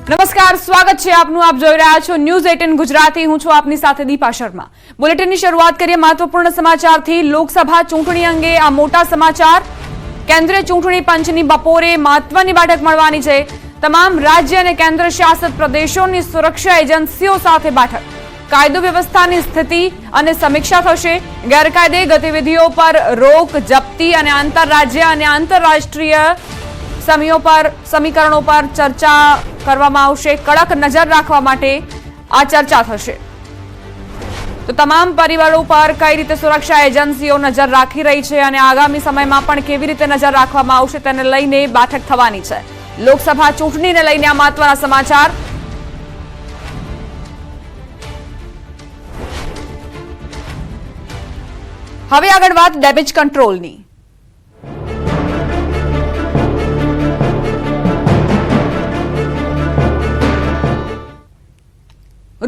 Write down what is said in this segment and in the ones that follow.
નમસ્કાર, સ્વાગત છે આપનું. આપ જોઈ રહ્યા છો ન્યૂઝ 18 ગુજરાતી. હું છું આપની સાથે દીપા શર્મા. બુલેટિનની શરૂઆત કરીએ મહત્વપૂર્ણ સમાચારથી. લોકસભા ચૂંટણી અંગે આ મોટા સમાચાર. કેન્દ્રીય ચૂંટણી પંચની બપોરે મહત્વની બેઠક મળવાની છે. તમામ રાજ્ય અને કેન્દ્ર શાસિત પ્રદેશોની સુરક્ષા એજન્સીઓ સાથે બેઠક. કાયદો વ્યવસ્થાની સ્થિતિ અને સમીક્ષા થશે. ગેરકાયદે ગતિવિધિઓ પર રોક, જપ્તી અને આંતરરાજ્ય અને આંતરરાષ્ટ્રીય સમીકરણો પર ચર્ચા કરવામાં આવશે. કડક નજર રાખવા માટે આ ચર્ચા થશે. તો તમામ પરિબળો પર કઈ રીતે સુરક્ષા એજન્સીઓ નજર રાખી રહી છે અને આગામી સમયમાં પણ કેવી રીતે નજર રાખવામાં આવશે તેને લઈને બેઠક થવાની છે. લોકસભા ચૂંટણીને લઈને આ મહત્વના સમાચાર. હવે આગળ વાત ડેમેજ કંટ્રોલની.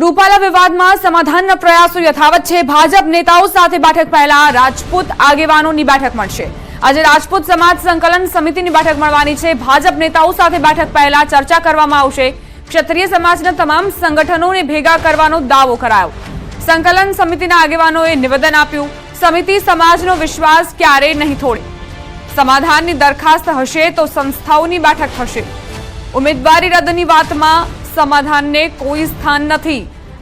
રૂપાલા વિવાદમાં સમાધાનના પ્રયાસો યથાવત છે. ભાજપ નેતાઓ સાથે બેઠક પહેલા રાજપૂત આગેવાનોની બેઠક મળશે. આજે રાજપૂત સમાજ સંકલન સમિતિની બેઠક મળવાની છે. ભાજપ નેતાઓ સાથે બેઠક પહેલા ચર્ચા કરવામાં આવશે. ક્ષત્રિય સમાજના તમામ સંગઠનોને ભેગા કરવાનો દાવો કરાયો. સંકલન સમિતિના આગેવાનોએ નિવેદન આપ્યું. સમિતિ સમાજનો વિશ્વાસ ક્યારેય નહીં તોડે. સમાધાનની દરખાસ્ત હશે તો સંસ્થાઓની બેઠક થશે. ઉમેદવારી રદની વાતમાં સમાધાનને કોઈ સ્થાન નથી.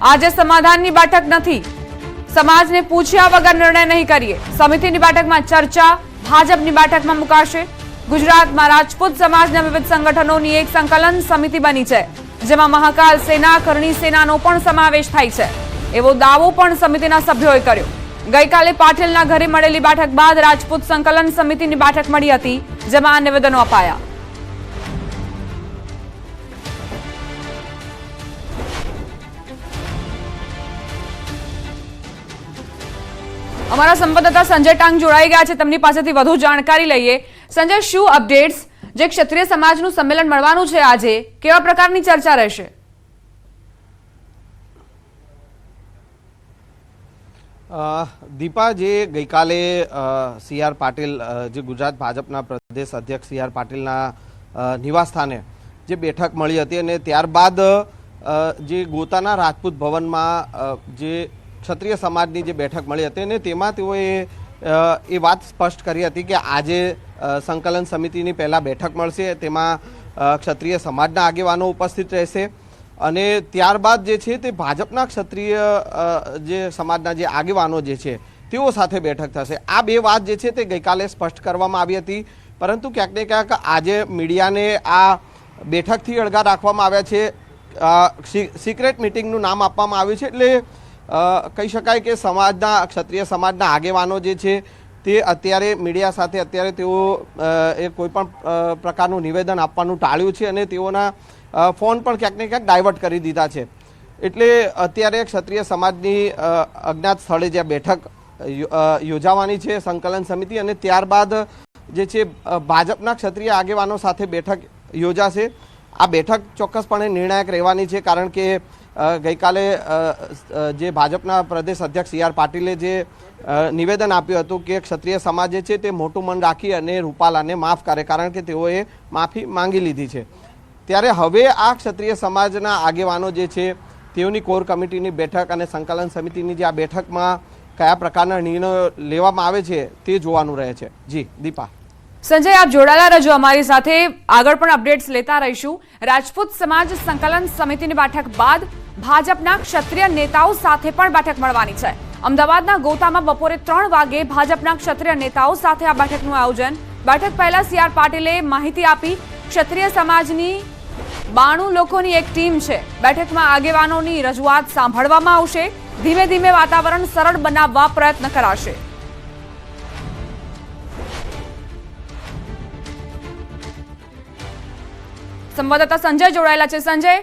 આજે સમાધાનની બેઠક નથી. સમાજને પૂછ્યા વગર નિર્ણય નહીં કરીએ. સમિતિની બેઠકમાં ચર્ચા ભાજપની બેઠકમાં મુકાશે. ગુજરાતમાં રાજપૂત સમાજના વિવિધ સંગઠનોની એક સંકલન સમિતિ બની છે, જેમાં મહાકાલ સેના, કરણી સેનાનો પણ સમાવેશ થાય છે એવો દાવો પણ સમિતિના સભ્યોએ કર્યો. ગઈકાલે પાટીલના ઘરે મળેલી બેઠક બાદ રાજપૂત સંકલન સમિતિની બેઠક મળી હતી, જેમાં આ નિવેદનો અપાયા. અમારા સંવાદદાતા સંજય ટાંગ જોડાઈ ગયા છે. તેમની પાસેથી વધુ જાણકારી લઈએ. સંજય, શું અપડેટ્સ? જે ક્ષત્રિય સમાજનું સંમેલન મળવાનું છે આજે, કેવા પ્રકારની ચર્ચા રહેશે? દીપા, જે ગઈકાલે સી.આર. પાટીલ, જે ગુજરાત ભાજપના પ્રદેશ અધ્યક્ષ સી.આર. પાટીલના નિવાસસ્થાને જે બેઠક મળી હતી અને ત્યારબાદ જે ગોતાના રાજપૂત ભવનમાં જે ક્ષત્રિય સમાજની જે બેઠક મળી હતી અને તેમાં તેઓએ એ વાત સ્પષ્ટ કરી હતી કે આજે સંકલન સમિતિની પહેલાં બેઠક મળશે. તેમાં ક્ષત્રિય સમાજના આગેવાનો ઉપસ્થિત રહેશે અને ત્યારબાદ જે છે તે ભાજપના ક્ષત્રિય જે સમાજના જે આગેવાનો જે છે તેઓ સાથે બેઠક થશે. આ બે વાત જે છે તે ગઈકાલે સ્પષ્ટ કરવામાં આવી હતી, પરંતુ ક્યાંક ને ક્યાંક આજે મીડિયાને આ બેઠકથી અળગા રાખવામાં આવ્યા છે. સિક્રેટ મિટિંગનું નામ આપવામાં આવ્યું છે. એટલે કહી શકાય કે સમાજના, ક્ષત્રિય સમાજના આગેવાનો જે છે તે અત્યારે મીડિયા સાથે અત્યારે તેઓ એ કોઈ પણ પ્રકારનું નિવેદન આપવાનું ટાળ્યું છે અને તેઓના ફોન પણ ક્યાંક ને ક્યાંક ડાયવર્ટ કરી દીધા છે. એટલે અત્યારે ક્ષત્રિય સમાજની અજ્ઞાત સ્થળે જે બેઠક યોજાવાની છે સંકલન સમિતિ, અને ત્યારબાદ જે છે ભાજપના ક્ષત્રિય આગેવાનો સાથે બેઠક યોજાશે. આ બેઠક ચોક્કસપણે નિર્ણાયક રહેવાની છે, કારણ કે ગઈકાલે જે ભાજપના પ્રદેશ અધ્યક્ષ સી.આર. પાટીલે જે નિવેદન આપ્યું હતું કે ક્ષત્રિય સમાજ જે છે તે મોટું મન રાખી અને રૂપાલાને માફ કરે, કારણ કે તેઓએ માફી માંગી લીધી છે. ત્યારે હવે આ ક્ષત્રિય સમાજના આગેવાનો જે છે તેઓની કોર કમિટીની બેઠક અને સંકલન સમિતિની જે આ બેઠકમાં કયા પ્રકારના નિર્ણયો લેવામાં આવે છે તે જોવાનું રહે છે. જી દીપા. સંજય, આપ જોડાયેલા રહેજો અમારી સાથે. આગળ પણ અપડેટ્સ લેતા રહીશું. રાજપૂત સમાજ સંકલન સમિતિની બેઠક બાદ ભાજપના ક્ષત્રિય નેતાઓ સાથે પણ બેઠક મળવાની છે. અમદાવાદના ગોતામાં બપોરે 3 વાગે ભાજપના ક્ષત્રિય નેતાઓ સાથે આ બેઠકનું આયોજન. બેઠક પહેલા સી.આર. પાટીલે માહિતી આપી. ક્ષત્રિય સમાજની 92 લોકોની એક ટીમ છે. બેઠકમાં આગેવાનોની રજૂઆત સાંભળવામાં આવશે. ધીમે ધીમે વાતાવરણ સરળ બનાવવા પ્રયત્ન કરાશે. સંવાદદાતા સંજય જોડાયેલા છે. સંજય,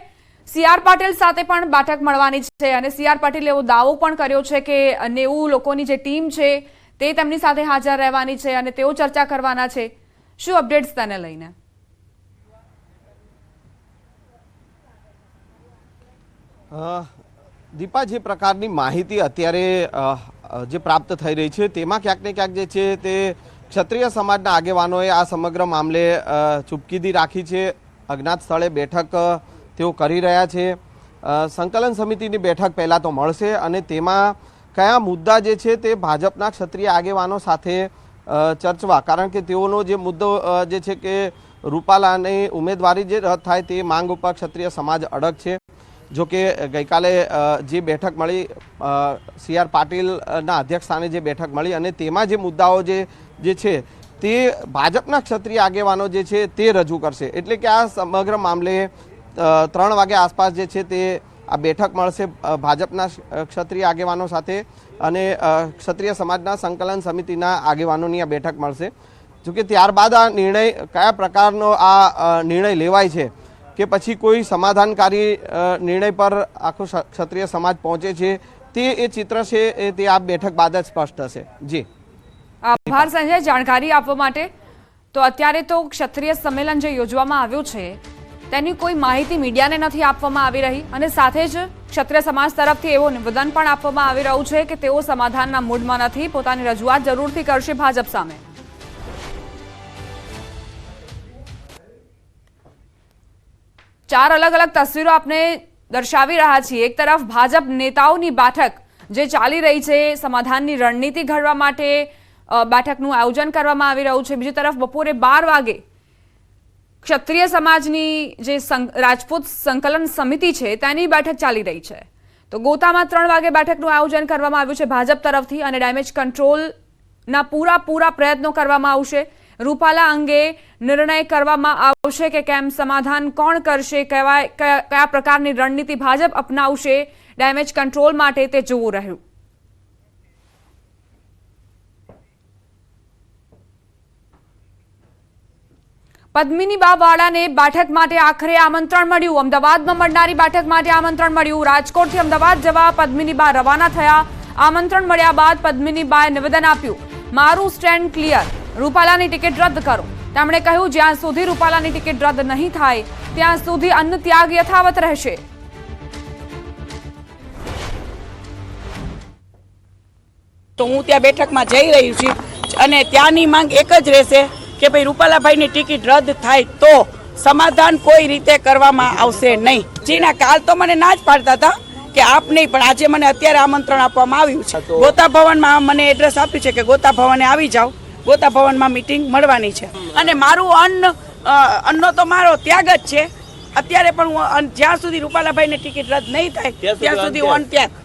સી.આર. પાટીલ સાથે પણ બેઠક મળવાની છે અને સી.આર. પાટીલે એવો દાવો પણ કર્યો છે કે 90 લોકોની જે ટીમ છે તે તેમની સાથે હાજર રહેવાની છે અને તેઓ ચર્ચા કરવાના છે. શું અપડેટ્સ તેને લઈને? દીપા, જે પ્રકારની માહિતી અત્યારે જે પ્રાપ્ત થઈ રહી છે તેમાં ક્યાંક ને ક્યાંક જે છે તે ક્ષત્રિય સમાજના આગેવાનોએ આ સમગ્ર મામલે ચૂપકીદી રાખી છે. અજ્ઞાત સ્થળે બેઠક તેઓ કરી રહ્યા છે। સંકલન સમિતિની બેઠક પહેલાં તો મળશે અને તેમાં કયા મુદ્દા જે છે તે ભાજપના ક્ષત્રિય આગેવાનો સાથે ચર્ચવા, કારણ કે તેઓનો જે મુદ્દો જે છે કે રૂપાલાની ઉમેદવારી જે રદ થાય તે માંગ ઉપર ક્ષત્રિય સમાજ અડગ છે। જો કે ગઈકાલે જે બેઠક મળી CR પાટીલના અધ્યક્ષસ્થાને જે બેઠક મળી અને તેમાં જે મુદ્દાઓ જે છે તે ભાજપના ક્ષત્રિય આગેવાનો જે છે તે રજૂ કરશે। એટલે કે આ સમગ્ર મામલે 3 વાગ્યા આસપાસ જે છે તે આ બેઠક મળશે ભાજપના ક્ષત્રિય આગેવાનો સાથે અને ક્ષત્રિય સમાજના સંકલન સમિતિના આગેવાનોની આ બેઠક મળશે। જોકે ત્યારબાદ આ નિર્ણય કયા પ્રકારનો આ નિર્ણય લેવાય છે કે પછી કોઈ સમાધાનકારી નિર્ણય પર આખો ક્ષત્રિય સમાજ પહોંચે છે તે એ ચિત્ર છે તે આ બેઠક બાદ જ સ્પષ્ટ થશે। જી આભાર સંજય જાણકારી આપવા માટે। તો અત્યારે તો ક્ષત્રિય સંમેલન જે યોજવામાં આવ્યું છે તેની કોઈ માહિતી મીડિયાને નથી આપવામાં આવી રહી અને સાથે જ ક્ષત્રિય સમાજ તરફથી એવું નિવેદન પણ આપવામાં આવી રહ્યું છે કે તેઓ સમાધાનના મૂડમાં નથી, પોતાની રજૂઆત જરૂરથી કરશે ભાજપ સામે। ચાર અલગ અલગ તસવીરો આપણે દર્શાવી રહ્યા છીએ। એક તરફ ભાજપ નેતાઓની બેઠક જે ચાલી રહી છે, સમાધાનની રણનીતિ ઘડવા માટે બેઠકનું આયોજન કરવામાં આવી રહ્યું છે। બીજી તરફ બપોરે 12 વાગે ક્ષત્રિય સમાજની જે રાજપૂત સંકલન સમિતિ છે તેની બેઠક ચાલી રહી છે। તો ગોતામાં 3 વાગે બેઠકનું આયોજન કરવામાં આવ્યું છે ભાજપ તરફથી અને ડેમેજ કંટ્રોલના પૂરા પ્રયત્નો કરવામાં આવશે। રૂપાલા અંગે નિર્ણય કરવામાં આવશે કે કેમ સમાધાન કોણ કરશે, કયા પ્રકારની રણનીતિ ભાજપ અપનાવશે ડેમેજ કંટ્રોલ માટે તે જોવું રહ્યું। પદ્મિનીબા વાળાને બેઠક માટે આખરે આમંત્રણ મળ્યું। અમદાવાદમાં મળનારી બેઠક માટે આમંત્રણ મળ્યું। રાજકોટથી અમદાવાદ જવા પદ્મિનીબા રવાના થયા। આમંત્રણ મળ્યા બાદ પદ્મિનીબાએ નિવેદન આપ્યું, મારું સ્ટેન્ડ ક્લિયર, રૂપાલાની ટિકિટ રદ કરો। તેમણે કહ્યું, જ્યાં સુધી રૂપાલાની ટિકિટ રદ નહીં થાય ત્યાં સુધી અન્ન ત્યાગ યથાવત રહેશે। તો હું ત્યાં બેઠકમાં જઈ રહી છું અને ત્યાંની માંગ એક જ રહેશે કે ભાઈ રૂપાલાભાઈની ટિકિટ રદ થાય તો સમાધાન કોઈ રીતે કરવામાં આવશે નહીં। જીના કાલ તો મને ના જ પાડતા હતા કે આપ નહીં, પણ આજે મને અત્યારે આમંત્રણ આપવામાં આવ્યું છે। ગોતા ભવનમાં મને એડ્રેસ આપ્યું છે કે ગોતા ભવને આવી જાઓ, ગોતા ભવનમાં મીટિંગ મળવાની છે અને મારું અન્નનો તો મારો ત્યાગ જ છે। અત્યારે પણ હું જ્યાં સુધી રૂપાલાભાઈની ટિકિટ રદ નહીં થાય ત્યાં સુધી હું અન્ન ત્યાગ।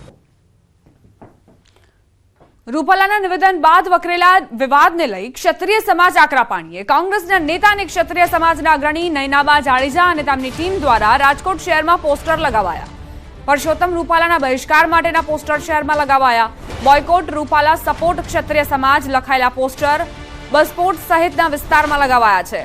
રૂપાલાના નિવેદન બાદ વકરેલા વિવાદને લઈ ક્ષત્રિય સમાજ આકરા પાણીએ। કોંગ્રેસના નેતા અને ક્ષત્રિય સમાજના અગ્રણી નયનાબા જાડેજા અને તેમની ટીમ દ્વારા રાજકોટ શહેરમાં પોસ્ટર લગાવાયા। પરસોત્તમ રૂપાલાના બહિષ્કાર માટેના પોસ્ટર શહેરમાં લગાવાયા। બોયકોટ રૂપાલા સપોર્ટ ક્ષત્રિય સમાજ લખાયેલા પોસ્ટર બસપોર્ટ સહિતના વિસ્તારમાં લગાવાયા છે।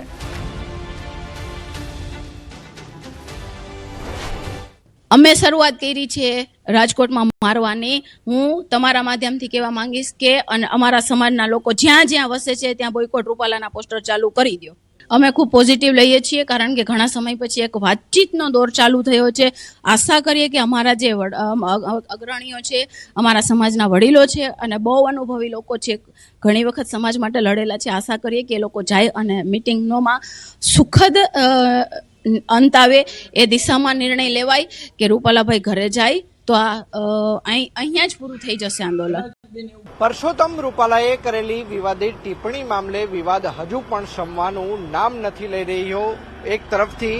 અમે શરૂઆત કરી છે રાજકોટમાં મારવાની। હું તમારા માધ્યમથી કહેવા માંગીશ કે અને અમારા સમાજના લોકો જ્યાં જ્યાં વસે છે ત્યાં બોયકોટ રૂપાલાના પોસ્ટર ચાલુ કરી દો। અમે ખૂબ પોઝિટિવ લઈએ છીએ કારણ કે ઘણા સમય પછી એક વાતચીતનો દોર ચાલુ થયો છે। આશા કરીએ કે અમારા જે અગ્રણીઓ છે, અમારા સમાજના વડીલો છે અને બહુ અનુભવી લોકો છે, ઘણી વખત સમાજ માટે લડેલા છે, આશા કરીએ કે એ લોકો જાય અને મિટિંગોમાં સુખદ અંત આવે એ દિશામાં નિર્ણય લેવાય કે રૂપાલાભાઈ ઘરે જાય તો અહીંયા જ પૂરું થઈ જશે આંદોલન। પરસોત્તમ રૂપાલાએ કરેલી વિવાદિત ટિપ્પણી મામલે વિવાદ હજુ પણ શમવાનું નામ નથી લઈ રહ્યો। એક તરફથી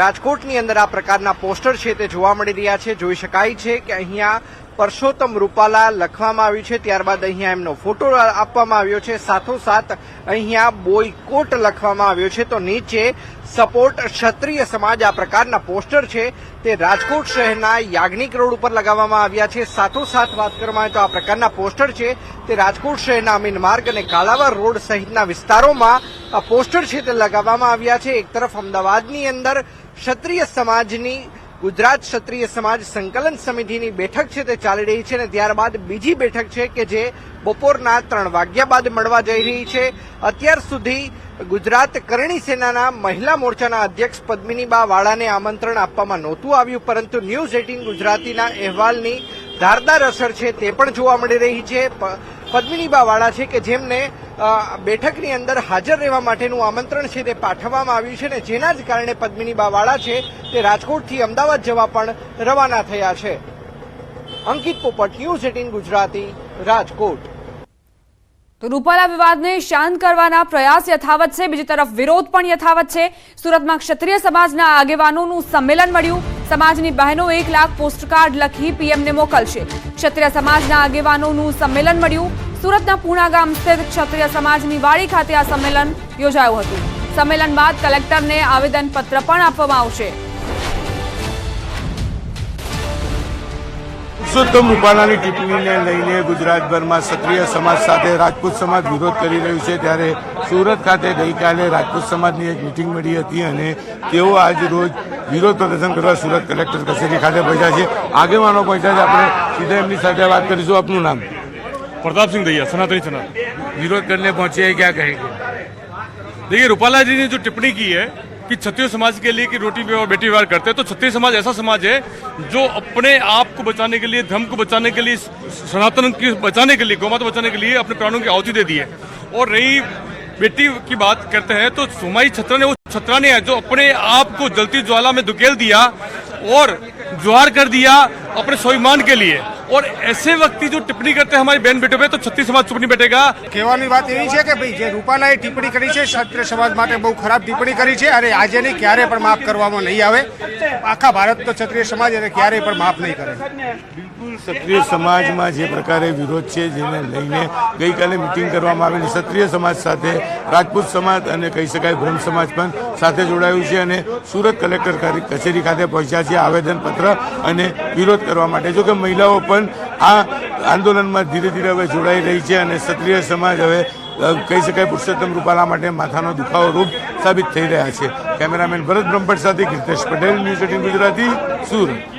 રાજકોટની અંદર આ પ્રકારના પોસ્ટર છે તે જોવા મળી રહ્યા છે। જોઈ શકાય છે કે અહીંયા પરસોત્તમ રૂપાલા લખવામાં આવ્યું છે, ત્યારબાદ અહીંયા એમનો ફોટો આપવામાં આવ્યો છે, સાથોસાથ અહીંયા બોયકોટ લખવામાં આવ્યો છે, તો નીચે સપોર્ટ ક્ષત્રિય સમાજ આ પ્રકારના પોસ્ટર છે તે રાજકોટ શહેરના યાજ્ઞિક રોડ ઉપર લગાવવામાં આવ્યા છે। સાથોસાથ વાત કરવામાં આવે તો આ પ્રકારના પોસ્ટર છે તે રાજકોટ શહેરના અમીન માર્ગ અને કાલાવર રોડ સહિતના વિસ્તારોમાં આ પોસ્ટર છે તે લગાવવામાં આવ્યા છે। એક તરફ અમદાવાદની અંદર ક્ષત્રિય સમાજની ગુજરાત ક્ષત્રિય સમાજ સંકલન સમિતિની બેઠક છે તે ચાલી રહી છે અને ત્યારબાદ બીજી બેઠક છે કે જે બપોરના 3 વાગ્યા બાદ મળવા જઈ રહી છે। અત્યાર સુધી ગુજરાત કરણી સેનાના મહિલા મોરચાના અધ્યક્ષ પદ્મિનીબા વાળાને આમંત્રણ આપવામાં નહોતું આવ્યું, પરંતુ ન્યૂઝ 18 ગુજરાતીના અહેવાલની ધારદાર અસર છે તે પણ જોવા મળી રહી છે। પદ્મિનીબા વાળા છે કે જેમને બેઠકની અંદર હાજર રહેવા માટેનું આમંત્રણ છે તે પાઠવવામાં આવ્યું છે ને જેના જ કારણે પદ્મિની બાવાળા છે તે રાજકોટથી અમદાવાદ જવા પણ રવાના થયા છે. અંકિત પોપટ, ન્યૂઝ 18 ગુજરાતી, રાજકોટ. તો રૂપાલા વિવાદને શાંત કરવાના પ્રયાસ યથાવત છે, બીજી તરફ વિરોધ પણ યથાવત છે. સુરતમાં ક્ષત્રિય સમાજના આગેવાનોનું સંમેલન મળ્યું. સમાજની બહેનો 1 લાખ પોસ્ટકાર્ડ લખી પીએમને મોકલશે. ક્ષત્રિય સમાજના આગેવાનોનું સંમેલન મળ્યું. સુરતના પૂણા ગામ સ્થિત ક્ષત્રિય સમાજની વાડી ખાતે આ સંમેલન યોજાયું હતું. સંમેલન બાદ કલેક્ટરને આવેદનપત્ર પણ આપવામાં આવશે. પુરુષોત્તમ રૂપાલાની ટિપ્પણીને લઈને ગુજરાતભરમાં ક્ષત્રિય સમાજ સાથે રાજપૂત સમાજ વિરોધ કરી રહ્યું છે. ત્યારે સુરત ખાતે ગઈકાલે રાજપૂત સમાજની એક મિટિંગ મળી હતી અને તેઓ આજ રોજ વિરોધ પ્રદર્શન કરવા સુરત કલેક્ટર કચેરી ખાતે પહોંચ્યા છે. આગેવાનો પહોંચ્યા છે. આપણે સીધા એમની સાથે વાત કરીશું. આપનું નામ? प्रताप सिंह दैया, सनातनी सेना। विरोध करने पहुंचे हैं, क्या कहेंगे? देखिए, रूपाला जी ने जो टिप्पणी की है कि क्षत्रिय समाज के लिए कि रोटी और बेटी व्यवहार करते हैं, तो क्षत्रिय समाज ऐसा समाज है जो अपने आप को बचाने के लिए, धर्म को बचाने के लिए, सनातन की बचाने के लिए, गौमाता बचाने के लिए अपने प्राणों की आहुति दे दी है. और रही बेटी की बात करते हैं तो सुमाई छत्रा ने वो छत्रानी है जो अपने आप को जलती ज्वाला में धुकेल दिया और जोहार कर दिया अपने स्वाभिमान के लिए. और ऐसे व्यक्ति जो टिप्पणी करते हैं हमारी बहन बेटों पे, तो छत्तीस समाज चुप नहीं बैठेगा. કહેવાની વાત એવી છે કે ભાઈ જે રૂપાલાએ ટિપ્પણી કરી છે ક્ષત્રિય સમાજ માટે બહુ ખરાબ ટિપ્પણી કરી છે અને આજે નહીં ક્યારે પણ માફ કરવામાં નહીં આવે. આખા ભારતનો ક્ષત્રિય સમાજ એને ક્યારેય પણ માફ નહીં કરે. બિલકુલ ક્ષત્રિય સમાજમાં જે પ્રકારે વિરોધ છે જેને લઈને ગઈકાલે મિટિંગ કરવામાં આવેલી. ક્ષત્રિય સમાજ સાથે રાજપૂત સમાજ અને કહી શકાય બ્રહ્મ સમાજ પણ સાથે જોડાયું છે અને સુરત કલેક્ટર કચેરી ખાતે પહોંચ્યા છે આવેદનપત્ર અને વિરોધ કરવા માટે. જો કે મહિલાઓ પણ આ આંદોલનમાં ધીરે ધીરે હવે જોડાઈ રહી છે અને ક્ષત્રિય સમાજ હવે કહી શકાય પુરુષોત્તમ રૂપાલા માટે માથાનો દુખાવો રૂપ સાબિત થઈ રહ્યા છે. કેમેરામેન ભરત બ્રહ્મભટ્ટ સાથે કીર્તેશ પટેલ, ન્યૂઝ 18 ગુજરાતી, સુરત.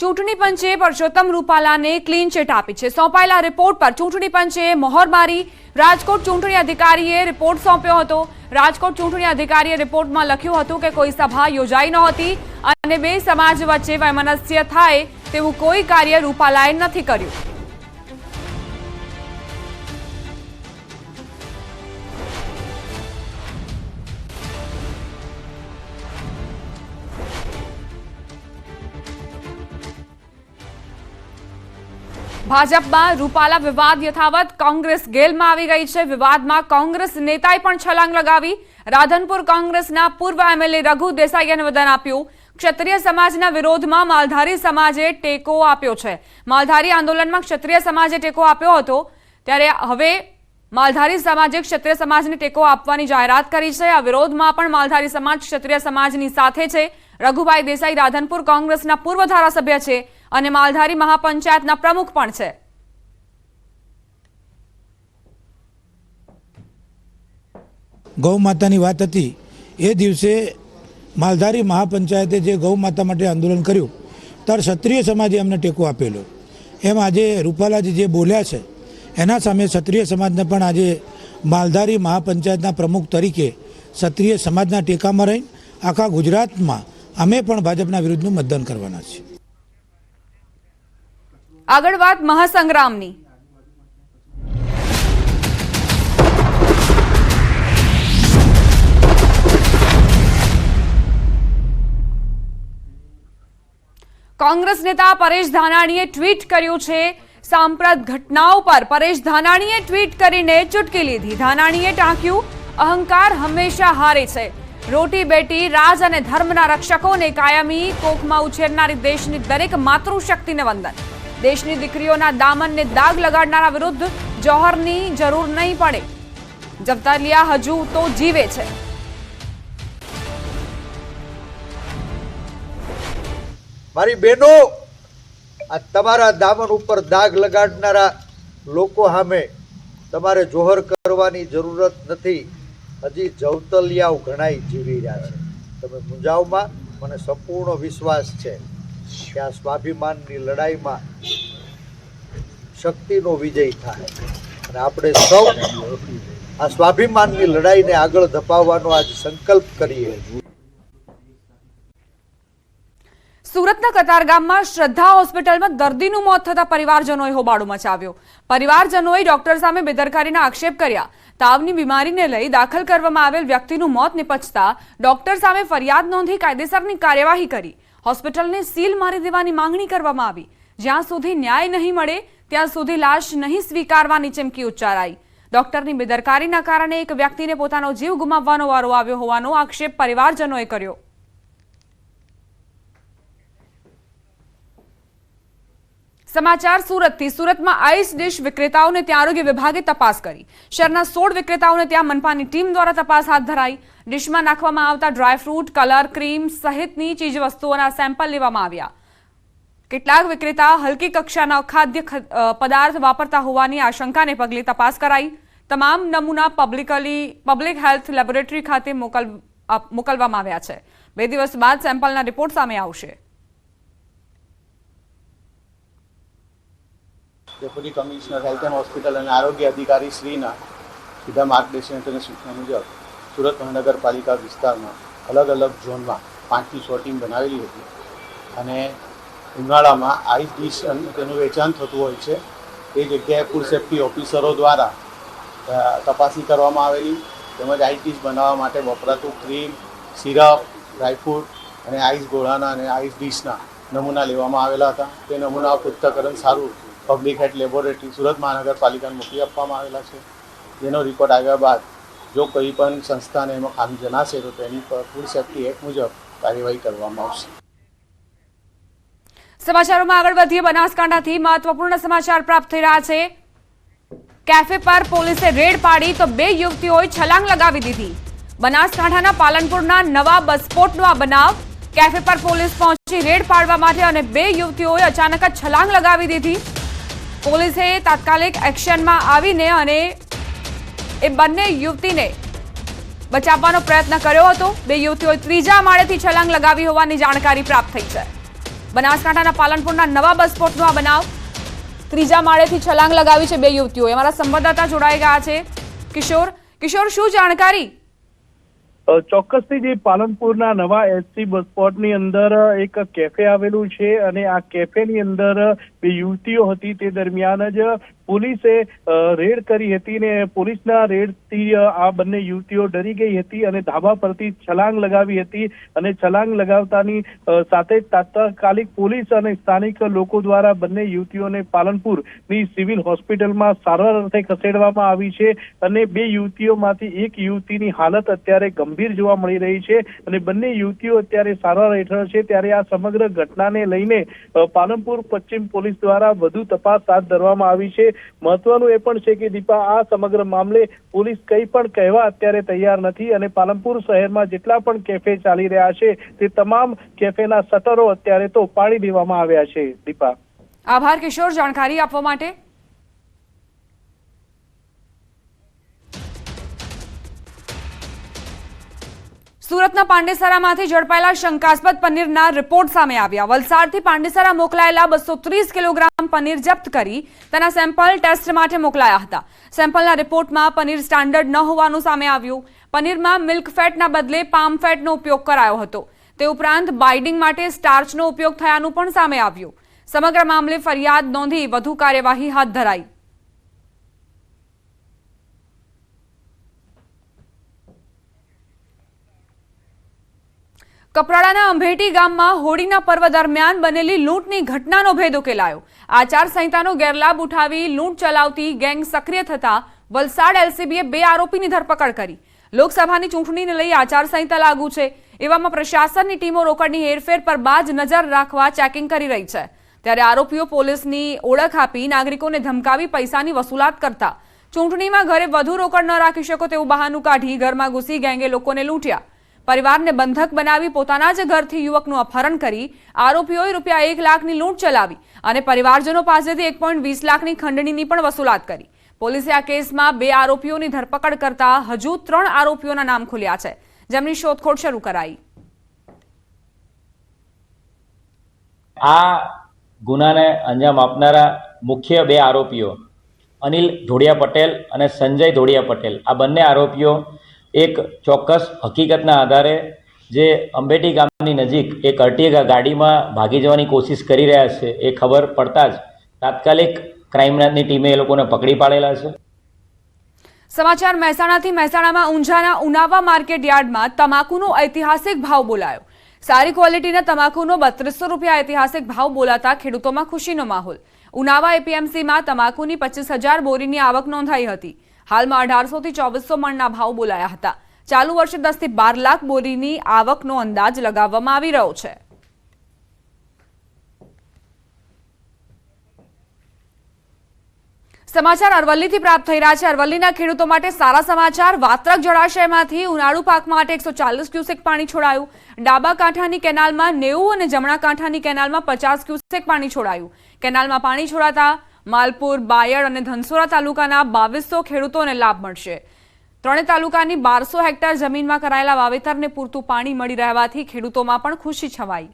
ચૂંટણી પંચે પરસોત્તમ રૂપાલાને ક્લીન ચીટ આપી છે. સોંપાયેલા રિપોર્ટ પર ચૂંટણી પંચે મહોર મારી. રાજકોટ ચૂંટણી અધિકારીએ રિપોર્ટ સોંપ્યો હતો. રાજકોટ ચૂંટણી અધિકારીએ રિપોર્ટમાં લખ્યું હતું કે કોઈ સભા યોજાઈ નહોતી અને બે સમાજ વચ્ચે વૈમનસ્ય થાય તેવું કોઈ કાર્ય રૂપાલાએ નથી કર્યું. ભાજપમાં રૂપાલા વિવાદ યથાવત. કોંગ્રેસ ગેલમાં આવી ગઈ છે. વિવાદમાં કોંગ્રેસ નેતાએ પણ છલાંગ લગાવી. રાધનપુર કોંગ્રેસના પૂર્વ એમએલએ રઘુ દેસાઈએ નિવેદન આપ્યું. ક્ષત્રિય સમાજના વિરોધમાં માલધારી સમાજે ટેકો આપ્યો છે. માલધારી આંદોલનમાં ક્ષત્રિય સમાજે ટેકો આપ્યો હતો ત્યારે હવે માલધારી સમાજે ક્ષત્રિય સમાજને ટેકો આપવાની જાહેરાત કરી છે. આ વિરોધમાં પણ માલધારી સમાજ ક્ષત્રિય સમાજની સાથે છે. રઘુભાઈ દેસાઈ રાધનપુર કોંગ્રેસના પૂર્વ ધારાસભ્ય છે અને માલધારી મહાપંચાયતના પ્રમુખ પણ છે. ગૌ માતાની વાત હતી એ દિવસે માલધારી મહાપંચાયતે જે ગૌ માતા માટે આંદોલન કર્યું ત્યારે ક્ષત્રિય સમાજે એમને ટેકો આપેલો. એમ આજે રૂપાલાજી જે બોલ્યા છે એના સામે ક્ષત્રિય સમાજને પણ આજે માલધારી મહાપંચાયતના પ્રમુખ તરીકે ક્ષત્રિય સમાજના ટેકામાં રહીને આખા ગુજરાતમાં અમે પણ ભાજપના વિરુદ્ધનું મતદાન કરવાના છીએ. આગળ વાત મહાસંગ્રામની. કોંગ્રેસ નેતા પરેશ ધાનાણીએ ટ્વીટ કર્યું છે. સાંપ્રત ઘટનાઓ પર પરેશ ધાનાણીએ ટ્વીટ કરીને ચૂટકી લીધી. ધાનાણીએ ટાંક્યું, અહંકાર હંમેશા હારે છે. રોટી બેટી, રાજ અને ધર્મના રક્ષકોને કાયમી કોખમાં ઉછેરનારી દેશની દરેક માતૃશક્તિને વંદન. દેશની દીકરીઓના દામનને દાગ લગાડનારા વિરુદ્ધ જોહરની જરૂર નહીં પડે. જબતાલિયા હજુ તો જીવે છે. મારી બહેનો, આ તમારા દામન ઉપર દાગ લગાડનારા લોકો સામે તમારે જોહર કરવાની જરૂરત નથી. હજી જવતલિયાઓ ઘણાય જીવી રહ્યા છે. તમે મુંજાવમાં મને સંપૂર્ણ વિશ્વાસ છે કે આ સ્વાભિમાનની લડાઈમાં શક્તિનો વિજય થાય અને આપણે સૌ આ સ્વાભિમાનની લડાઈને આગળ ધપાવવાનો આજ સંકલ્પ કરીએ. સુરતના કતારગામમાં શ્રદ્ધા હોસ્પિટલમાં દર્દીનું મોત થતા પરિવારજનોએ હોબાળો મચાવ્યો. પરિવારજનોએ ડોક્ટર સામે બેદરકારીના આક્ષેપ કર્યા. તાવની બીમારીને લઈ દાખલ કરવામાં આવેલ વ્યક્તિનું મોત નિપજતા ડોક્ટર સામે ફરિયાદ નોંધી કાયદેસરની કાર્યવાહી કરી. હોસ્પિટલને સીલ મારી દેવાની માંગણી કરવામાં આવી. જ્યાં સુધી ન્યાય નહીં મળે ત્યાં સુધી લાશ નહીં સ્વીકારવાની ચીમકી ઉચ્ચારાઈ. ડોક્ટરની બેદરકારીના કારણે એક વ્યક્તિને પોતાનો જીવ ગુમાવવાનો વારો આવ્યો હોવાનો આક્ષેપ પરિવારજનોએ કર્યો. સમાચાર સુરતથી. સુરતમાં આઈસ ડિશ વિક્રેતાઓને ત્યાં આરોગ્ય વિભાગે તપાસ કરી. શહેરના 16 વિક્રેતાઓને ત્યાં મનપાની ટીમ દ્વારા તપાસ હાથ ધરાઈ. ડિશમાં નાખવામાં આવતા ડ્રાયફ્રૂટ, કલર, ક્રીમ સહિતની ચીજવસ્તુઓના સેમ્પલ લેવામાં આવ્યા. કેટલાક વિક્રેતા હલકી કક્ષાના ખાદ્ય પદાર્થ વાપરતા હોવાની આશંકાને પગલે તપાસ કરાઈ. તમામ નમૂના પબ્લિક હેલ્થ લેબોરેટરી ખાતે મોકલવામાં આવ્યા છે. 2 દિવસ બાદ સેમ્પલના રિપોર્ટ સામે આવશે. Deputy commissioner health and hospital અને આરોગ્ય અધિકારી શ્રીના સીધા માર્ગદર્શન અને સૂચના મુજબ સુરત મહાનગરપાલિકા વિસ્તારમાં અલગ અલગ ઝોનમાં 5 થી 6 ટીમ બનાવેલી હતી અને ઉનાળામાં આઈસ ડીશ તેનું વેચાણ થતું હોય છે. એ જગ્યાએ ફૂડ સેફ્ટી ઓફિસરો દ્વારા તપાસણી કરવામાં આવેલી. તેમજ આઈસ ડીશ બનાવવા માટે વપરાતું ક્રીમ, સિરપ, ડ્રાયફ્રૂટ અને આઈસ ગોળાના અને આઈસ ડીશના નમૂના લેવામાં આવેલા હતા. તે નમૂના પૃથ્થકરણ સારું પબ્લિક હેલ્થ લેબોરેટરી સુરત મહાનગરપાલિકાને મોકલી આપવામાં આવેલા છે. જેનો રિપોર્ટ આવ્યા બાદ જો કોઈ પણ સંસ્થાને એમાં ખામી જણાશે તો તેની પર ફૂડ સેફ્ટી એક્ટ મુજબ કાર્યવાહી કરવામાં આવશે. સમાચારોમાં આગળ વધીએ. બનાસકાંઠાથી મહત્વપૂર્ણ સમાચાર પ્રાપ્ત થઈ રહ્યા છે. કેફે પર પોલીસે રેડ પાડી તો 2 યુવતીઓએ છલાંગ લગાવી દીધી. બનાસકાંઠાના પાલનપુરના નવા બસપોર્ટનો આ બનાવ. કેફે પર પોલીસ પહોંચી રેડ પાડવા માટે અને 2 યુવતીઓએ અચાનક જ છલાંગ લગાવી દીધી. પોલીસે તાત્કાલિક એક્શનમાં આવીને અને એ બંને યુવતીને બચાવવાનો પ્રયત્ન કર્યો હતો. 2 યુવતીઓએ 3જા માળેથી છલાંગ લગાવી હોવાની જાણકારી પ્રાપ્ત થઈ છે. બનાસકાંઠાના પાલનપુરના નવા બસપોર્ટનો આ બનાવ. 3જા માળેથી છલાંગ લગાવી છે 2 યુવતીઓએ. અમારા સંવાદદાતા જોડાઈ ગયા છે કિશોર, શું જાણકારી? ચોક્કસથી જે પાલનપુરના નવા એસટી બસ સ્પોટની અંદર એક કેફે આવેલું છે અને આ કેફેની અંદર 2 યુવતીઓ હતી. તે દરમિયાન જ પોલીસે રેડ કરી હતી ને પોલીસના રેડથી આ બંને યુવતીઓ ડરી ગઈ હતી અને ધાબા પરથી છલાંગ લગાવી હતી અને છલાંગ લગાવતાની સાથે તાત્કાલિક પોલીસ અને સ્થાનિક લોકો દ્વારા બંને યુવતીઓને પાલનપુરની સિવિલ હોસ્પિટલમાં સારવાર અર્થે ખસેડવામાં આવી છે અને 2 યુવતીઓમાંથી એક યુવતીની હાલત અત્યારે ગંભીર જોવા મળી રહી છે અને બંને યુવતીઓ અત્યારે સારવાર હેઠળ છે. ત્યારે આ સમગ્ર ઘટનાને લઈને પાલનપુર પશ્ચિમ પોલીસ દ્વારા વધુ તપાસ હાથ ધરવામાં આવી છે. મહત્વનું એ પણ છે કે દીપા, આ સમગ્ર મામલે પોલીસ કંઈ પણ કહેવા અત્યારે તૈયાર નથી અને પાલનપુર શહેરમાં જેટલા પણ કેફે ચાલી રહ્યા છે તે તમામ કેફેના શટરો અત્યારે તો પાડી દેવામાં આવ્યા છે. દીપા, આભાર કિશોર જાણકારી આપવા માટે. સુરતના પાંડેસરામાંથી ઝડપાયેલા શંકાસ્પદ પનીરના રિપોર્ટ સામે આવ્યા. વલસાડથી પાંડેસરા મોકલાયેલા 230 કિલોગ્રામ પનીર જપ્ત કરી તેના સેમ્પલ ટેસ્ટ માટે મોકલાયા હતા. સેમ્પલના રિપોર્ટમાં પનીર સ્ટાન્ડર્ડ ન હોવાનું સામે આવ્યું. પનીરમાં મિલ્ક ફેટના બદલે પામ ફેટનો ઉપયોગ કરાયો હતો. તે ઉપરાંત બાઇડિંગ માટે સ્ટાર્ચનો ઉપયોગ થયાનું પણ સામે આવ્યું. સમગ્ર મામલે ફરિયાદ નોંધી વધુ કાર્યવાહી હાથ ધરાઈ. કપરાડાના અંભેટી ગામમાં હોળીના પર્વ દરમિયાન બનેલી લૂંટની ઘટનાનો ભેદ ઉકેલાયો. આચારસંહિતાનો ગેરલાભ ઉઠાવી લૂંટ ચલાવતી ગેંગ સક્રિય થતા વલસાડ એલસીબીએ 2 આરોપીની ધરપકડ કરી. લોકસભાની ચૂંટણીને લઈ આચારસંહિતા લાગુ છે. એવામાં પ્રશાસનની ટીમો રોકડની હેરફેર પર બાજ નજર રાખવા ચેકિંગ કરી રહી છે. ત્યારે આરોપીઓ પોલીસની ઓળખ આપી નાગરિકોને ધમકાવી પૈસાની વસૂલાત કરતા. ચૂંટણીમાં ઘરે વધુ રોકડ ન રાખી શકો તેવું બહાનું કાઢી ઘરમાં ઘૂસી ગેંગે લોકોને લૂંટ્યા. પરિવારને બંધક બનાવી પોતાના જ ઘરથી યુવકનું અપહરણ કરી આરોપીઓએ ₹1 લાખની લૂંટ ચલાવી અને પરિવારજનો પાસેથી 1.20 લાખની ખંડણીની પણ વસૂલાત કરી. પોલીસે આ કેસમાં 2 આરોપીઓની ધરપકડ કરતા હજુ 3 આરોપીઓના નામ ખુલ્યા છે, જેમની શોધખોળ શરૂ કરાઈ. આ ગુનાને અંજામ આપનારા મુખ્ય 2 આરોપીઓ અનિલ ધોળિયા પટેલ અને સંજય ધોળિયા પટેલ, આ બંને આરોપીઓ એક ચોક્કસ હકીકતના આધારે જે અંબેટી ગામની નજીક એક અર્ટિગા ગાડીમાં ભાગી જવાની કોશિશ કરી રહ્યા છે એ ખબર પડતા જ તાત્કાલિક ક્રાઇમ બ્રાન્ચની ટીમે એ લોકોને પકડી પાડેલા છે. સમાચાર મહેસાણાથી. મહેસાણામાં ઊંઝાના ઉનાવા માર્કેટ યાર્ડમાં તમાકુનો ઐતિહાસિક ભાવ બોલાયો. સારી ક્વોલિટીના તમાકુનો 3200 રૂપિયા ઐતિહાસિક ભાવ બોલાતા ખેડૂતોમાં ખુશીનો માહોલ. ઉનાવા એપીએમસીમાં તમાકુની 25,000 બોરીની આવક નોંધાઈ હતી. હાલમાં 1800 થી 2400 મણના ભાવ બોલાયા હતા. ચાલુ વર્ષે 10 થી 12 લાખ બોરીની આવકનો અંદાજ લગાવવામાં આવી રહ્યો છે. સમાચાર અરવલ્લીથી પ્રાપ્ત થઈ રહ્યા છે. અરવલ્લીના ખેડૂતો માટે સારા સમાચાર. વાત્રક જળાશયમાંથી ઉનાળુ પાક માટે 140 ક્યુસેક પાણી છોડાયું. ડાબા કાંઠાની કેનાલમાં 90 અને જમણા કાંઠાની કેનાલમાં 50 ક્યુસેક પાણી છોડાયું. કેનાલમાં પાણી છોડાતા માલપુર, બાયડ અને ધનસુરા તાલુકાના 2200 ખેડૂતોને લાભ મળશે. ત્રણેય તાલુકાની 1200 હેક્ટર જમીનમાં કરાયેલા વાવેતરને પૂરતું પાણી મળી રહેવાથી ખેડૂતોમાં પણ ખુશી છવાઈ.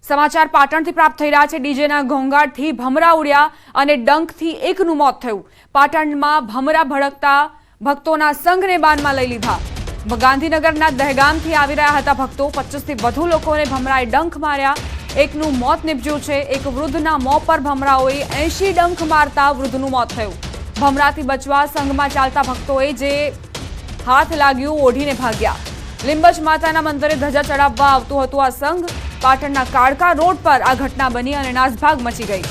સમાચાર પાટણથી પ્રાપ્ત થઈ રહ્યા છે. ડીજેના ઘોંઘાટથી ભમરા ઉડ્યા અને ડંખથી એકનું મોત થયું. પાટણમાં ભમરા ભડકતા ભક્તોના સંઘને બાનમાં લઈ લીધા. ગાંધીનગરના દહેગામથી આવી રહ્યા હતા ભક્તો. 25 થી વધુ લોકોને ભમરાએ ડંખ માર્યા. એકનું મોત નીપજ્યું છે. એક વૃદ્ધના મોં પર ભમરાઓએ 80 ડંખ મારતા વૃદ્ધનું મોત થયું. ભમરાથી બચવા સંઘમાં ચાલતા ભક્તોએ જે હાથ લાગ્યું ઓઢીને ભાગ્યા. લીંબચ માતાના મંદિરે ધજા ચડાવવા આવતું હતું આ સંઘ. પાટણના કાળકા રોડ પર આ ઘટના બની અને નાસભાગ મચી ગઈ.